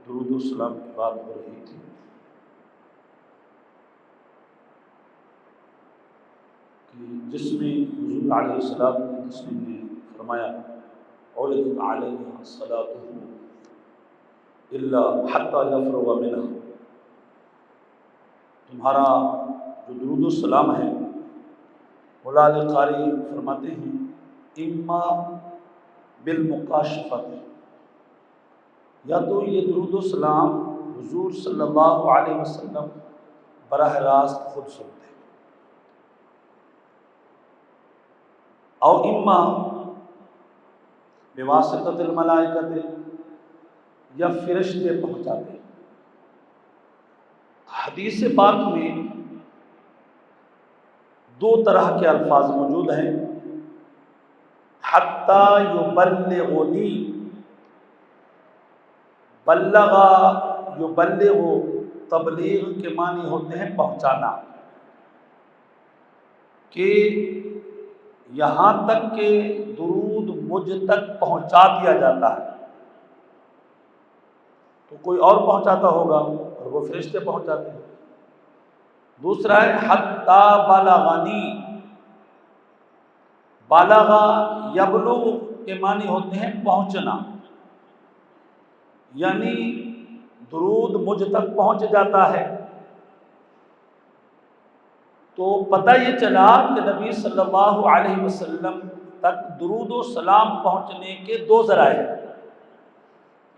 درود و سلام کی بات ہو رہی تھی کہ جس میں حضور علیہ السلام کی تسلیم نے فرمایا عرضت علیہ الصلاۃ الا حتی یفرغ منها، تمہارا جو درود و سلام ہے، مولا علی قاری فرماتے ہیں اما بالمکاشفت، یا تو یہ درود و سلام حضور صلی اللہ علیہ وسلم براہ راست خود سنتے ہیں، او اما بواسطۃ الملائکۃ، یا فرشتے پہنچاتے ہیں۔ حدیث پاک میں دو طرح کے الفاظ موجود ہیں، حتی یبلغنی، بلغا یبلغ، تبلیغ کے معنی ہوتے ہیں پہنچانا، کہ یہاں تک کہ درود مجھ تک پہنچا دیا جاتا ہے، تو کوئی اور پہنچاتا ہوگا اور وہ فرشتے پہنچاتے ہیں۔ دوسرا ہے حتی بلغنی، بالغا یبلغ کے معنی ہوتے ہیں پہنچنا، یعنی درود مجھ تک پہنچ جاتا ہے۔ تو پتہ یہ چلا کہ نبی صلی اللہ علیہ وسلم تک درود و سلام پہنچنے کے دو ذرائع ہیں،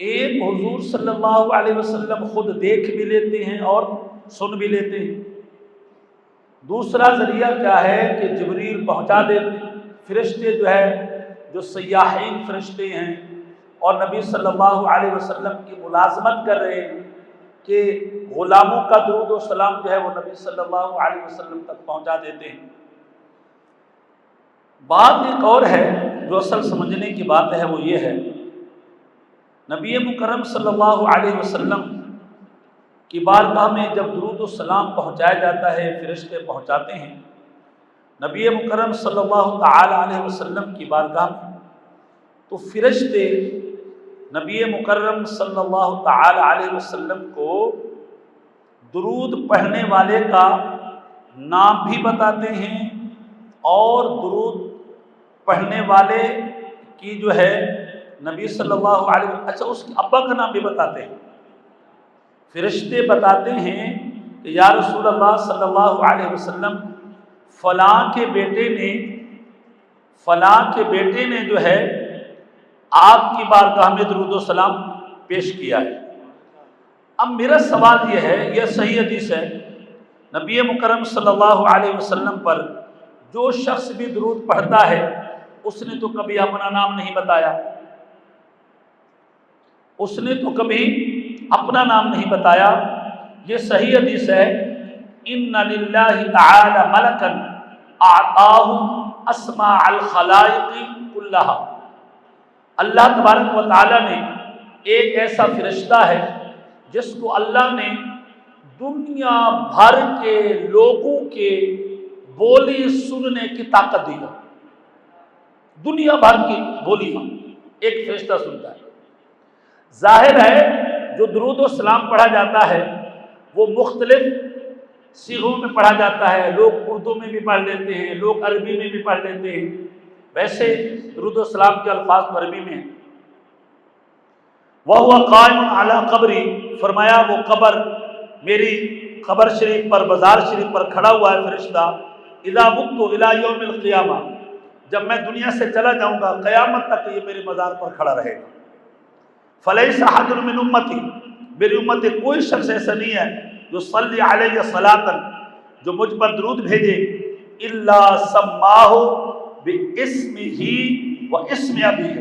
ایک حضور صلی اللہ علیہ وسلم خود دیکھ بھی لیتے ہیں اور سن بھی لیتے ہیں، دوسرا ذریعہ کیا ہے کہ جبریل پہنچا دیتے ہیں، فرشتے جو سیاحین فرشتے ہیں اور نبی صلی اللہ علیہ وسلم کی ملازمت کر رہے ہیں کہ غلاموں کا درود و سلام وہ نبی صلی اللہ علیہ وسلم تک پہنچا دیتے ہیں۔ بات ایک اور ہے جو اصل سمجھنے کی بات ہے، وہ یہ ہے نبی مکرم صلی اللہ علیہ وسلم کی بارگاہ میں جب درود و سلام پہنچایا جاتا ہے، فرشتے پہنچاتے ہیں، نبی مکرم صلی اللہ تعالی علیہ وسلم کی بارگاہ میں، تو فرشتے نبی مکرم صلی اللہ تعالی علیہ وسلم کو درود پڑھنے والے کا نام بھی بتاتے ہیں اور درود پڑھنے والے کی نبی صلی اللہ علیہ وسلم اس کے ابا کا نام بھی بتاتے ہیں۔ فرشتے بتاتے ہیں کہ یا رسول اللہ صلی اللہ علیہ وسلم فلاں کے بیٹے نے آپ کی بارگاہ میں درود و سلام پیش کیا ہے۔ اب میرا سوال یہ ہے، یہ صحیح حدیث ہے، نبی مکرم صلی اللہ علیہ وسلم پر جو شخص بھی درود پڑھتا ہے اس نے تو کبھی اپنا نام نہیں بتایا، یہ صحیح حدیث ہے، ان للہ تعالی ملکا اعطاہ اسماء الخلائق کلہا، اللہ تبارک و تعالی نے ایک ایسا فرشتہ ہے جس کو اللہ نے دنیا بھر کے لوگوں کے بولی سننے کی طاقت دی ہے، دنیا بھر کی بولی ایک فرشتہ سنتا ہے۔ ظاہر ہے جو درود و سلام پڑھا جاتا ہے وہ مختلف صیغوں میں پڑھا جاتا ہے، لوگ اردو میں بھی پڑھ لیتے ہیں، لوگ عربی میں بھی پڑھ لیتے ہیں، ویسے درود و سلام کے الفاظ تو عربی میں ہیں۔ وَهُوَ قَائِمٌ عَلَىٰ قَبْرِي، فرمایا وہ میری قبر شریف پر، بازار شریف پر کھڑا ہوا ہے فرشتہ، اِذَا مُتُّ إِلَىٰ يَوْمِ الْقِيَامَةِ، جب میں دنیا سے چلا جاؤں گا قیامت تک یہ میرے مزار پر کھڑا رہے گا۔ فَلَيْسَ أَحَدٌ مِّنْ أُمَّتِي، میری امت کوئی شخص ایسا نہیں ہے جو صلی علیہ صلاۃً، جو مجھ پر درود بھیجے، إِلَّا سَمَّاهُ بِاسْمِهِ وَاسْمِ أَبِيهِ،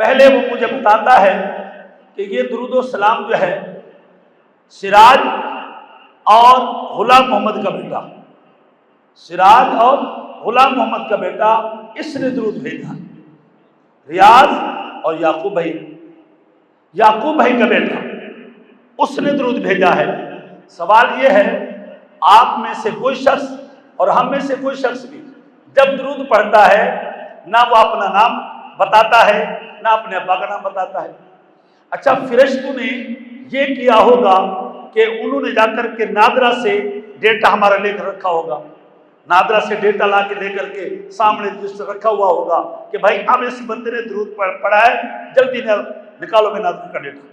پہلے وہ مجھے بتاتا ہے کہ یہ درود و سلام سراج اور غلام محمد کا بیٹا، سراج اور غلام محمد کا بیٹا اس نے درود بھیجا، ریاض اور یعقوب بھائی کا بیٹا اس نے درود بھیجا ہے۔ سوال یہ ہے آپ میں سے کوئی شخص اور ہم میں سے کوئی شخص بھی جب درود پڑھتا ہے نہ وہ اپنا نام بتاتا ہے نہ اپنے ابا کا نام بتاتا ہے، اچھا فرشتوں نے یہ کیا ہوگا کہ انہوں نے جا کر کے نادرا سے ڈیٹا ہمارا لے کر رکھا ہوگا، نادرا سے ڈیٹا لا کے لے کر کے سامنے رجسٹر رکھا ہوا ہوگا کہ بھائی اب اس بندے نے درود پڑھا ہے، جلدی نکالو میں نادرا کا ڈیٹا۔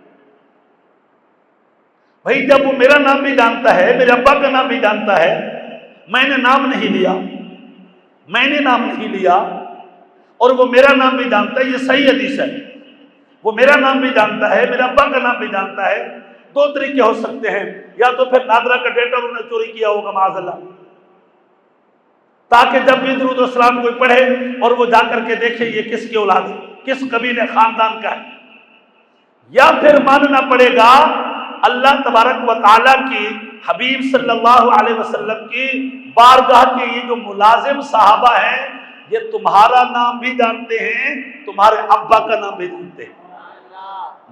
بھائی جب وہ میرا نام بھی جانتا ہے، میرے ابا کا نام بھی جانتا ہے، میں نے نام نہیں لیا اور وہ میرا نام بھی جانتا ہے، یہ صحیح حدیث ہے، وہ میرا نام بھی جانتا ہے، میرے ابا کا نام بھی جانتا ہے، دو طریقے ہو سکتے ہیں، یا تو پھر نادرا کا ڈیٹا انہوں نے چوری کیا ہوگا معاذ اللہ، تاکہ جب بھی درود و سلام کوئی پڑھے اور وہ جا کر کے دیکھے یہ کس کی اولاد ہے، کس قبیلے خاندان کا ہے۔ یا پھر ماننا پڑے گا اللہ تبارک و تعالیٰ کی حبیب صلی اللہ علیہ وسلم کی بارگاہ کے یہ جو ملازم صحابہ ہیں یہ تمہارا نام بھی جانتے ہیں، تمہارے ابا کا نام بھی جانتے ہیں،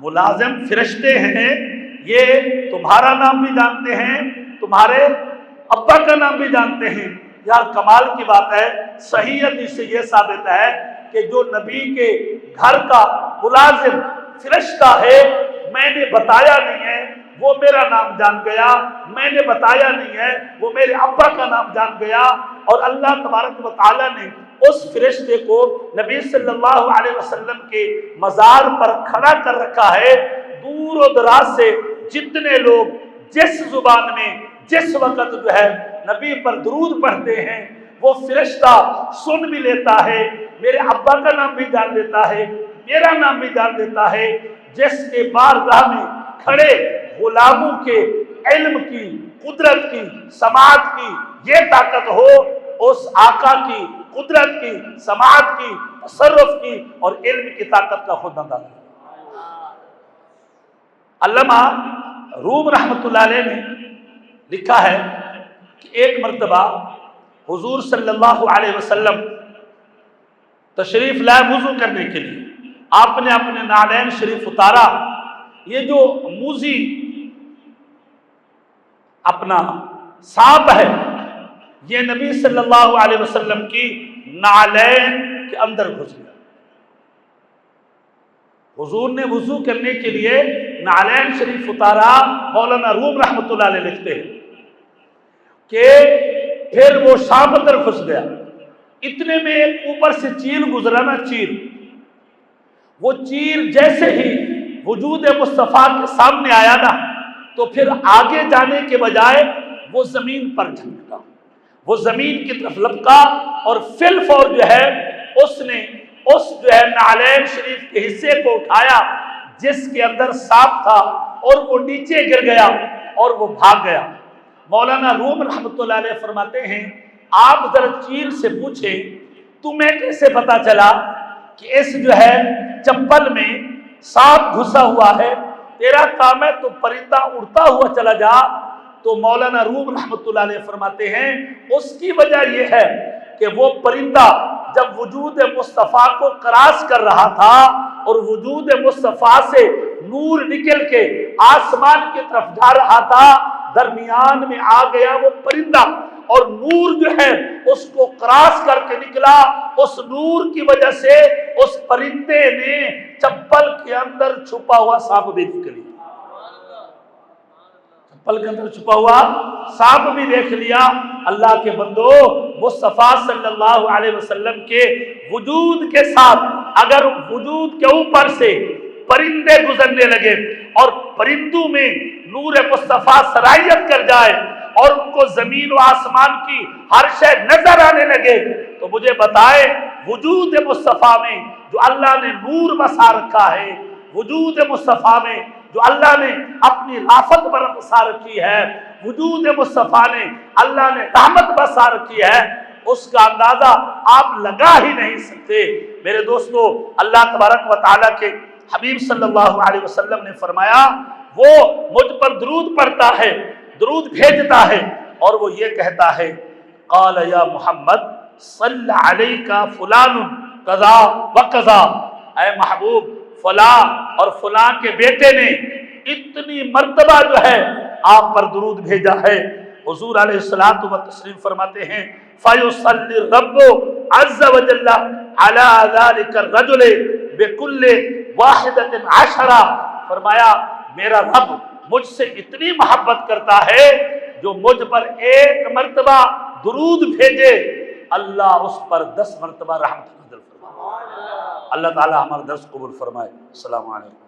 ملازم فرشتے ہیں، یہ تمہارا نام بھی جانتے ہیں، تمہارے ابا کا نام بھی جانتے ہیں۔ یار کمال کی بات ہے، صحیح حدیث سے یہ ثابت ہے کہ جو نبی کے گھر کا ملازم فرشتہ ہے، میں نے بتایا نہیں ہے وہ میرا نام جان گیا، میں نے بتایا نہیں ہے وہ میرے ابا کا نام جان گیا، اور اللہ تبارک و تعالیٰ نے اس فرشتے کو نبی صلی اللہ علیہ وسلم کے مزار پر کھڑا کر رکھا ہے۔ دور و دراز سے جتنے لوگ جس زبان میں جس وقت جو ہے نبی پر درود پڑھتے ہیں وہ فرشتہ سن بھی لیتا ہے، میرے ابا کا نام بھی جان لیتا ہے، میرا نام بھی جان لیتا ہے۔ جس کے بارگاہ میں کھڑے غلاموں کے علم کی، قدرت کی، سماعت کی یہ طاقت ہو، اس آقا کی قدرت کی، سماعت کی، تصرف کی اور علم کی طاقت کا خود اندازہ۔ علامہ روم رحمۃ اللہ علیہ نے لکھا ہے کہ ایک مرتبہ حضور صلی اللہ علیہ وسلم تشریف لائے وضو کرنے کے لیے، آپ نے اپنے نعلین شریف اتارا، یہ جو موزی اپنا سانپ ہے یہ نبی صلی اللہ علیہ وسلم کی نعلین کے اندر گھس گیا۔ حضور نے وضو کرنے کے لیے نعلین شریف اتارا، مولانا روم رحمۃ اللہ علیہ لکھتے ہیں کہ پھر وہ سانپ اندر گھس گیا، اتنے میں ایک اوپر سے چیل گزرا نا، چیل، وہ چیل جیسے ہی وجود مصطفیٰ کے سامنے آیا نا تو پھر آگے جانے کے بجائے وہ زمین پر جھنکا، وہ زمین کی طرف لپکا اور فی الفور جو ہے اس نے اس جو ہے نعلین شریف کے حصے کو اٹھایا جس کے اندر سانپ تھا اور وہ نیچے گر گیا اور وہ بھاگ گیا۔ مولانا روم رحمۃ اللہ علیہ فرماتے ہیں آپ ذرا چیل سے پوچھیں تمہیں کیسے پتا چلا کہ اس جو ہے چپل میں سانپ گھسا ہوا ہے، تیرا کام ہے تو پرندہ اڑتا ہوا چلا جا۔ تو مولانا روم رحمۃ اللہ علیہ فرماتے ہیں اس کی وجہ یہ ہے کہ وہ پرندہ جب وجود مصطفیٰ کو کراس کر رہا تھا اور وجود مصطفیٰ سے نور نکل کے آسمان کی طرف جا رہا تھا، درمیان میں آ گیا وہ پرندہ اور نور جو ہے اس کو کراس کر کے نکلا، اس نور کی وجہ سے اس پرندے نے چپل کے اندر چھپا ہوا سانپ بھی دیکھ لیا، چپل کے اندر چھپا ہوا سانپ بھی دیکھ لیا۔ اللہ کے بندو، مصطفیٰ صلی اللہ علیہ وسلم کے وجود کے ساتھ اگر وجود کے اوپر سے پرندے گزرنے لگے اور پرندوں میں نور مصطفیٰ سرایت کر جائے اور ان کو زمین و آسمان کی ہر شے نظر آنے لگے تو مجھے بتائے وجود مصطفیٰ میں جو اللہ نے نور بسا رکھا ہے، وجود مصطفیٰ میں جو اللہ نے اپنی رافت بسا رکھی ہے، وجود مصطفیٰ نے اللہ نے رحمت بسا رکھی ہے، اس کا اندازہ آپ لگا ہی نہیں سکتے۔ میرے دوستو، اللہ تبارک و تعالیٰ کے حبیب صلی اللہ علیہ وسلم نے فرمایا وہ مجھ پر درود پڑھتا ہے، درود بھیجتا ہے اور وہ یہ کہتا ہے قال یا محمد صلی علیکا فلان قضا و قضا، اے محبوب فلاں اور فلاں کے بیٹے نے اتنی مرتبہ جو ہے آپ پر درود بھیجا ہے۔ حضور علیہ الصلوۃ والتسلیم فرماتے ہیں فیصلی الرب عز وجل علی ذلک الرجل بکل واحدۃ عشرہ، فرمایا میرا رب مجھ سے اتنی محبت کرتا ہے جو مجھ پر ایک مرتبہ درود بھیجے اللہ اس پر 10 مرتبہ رحمت نازل فرمائے۔ اللہ تعالی ہمارا درس قبول فرمائے۔ السلام علیکم۔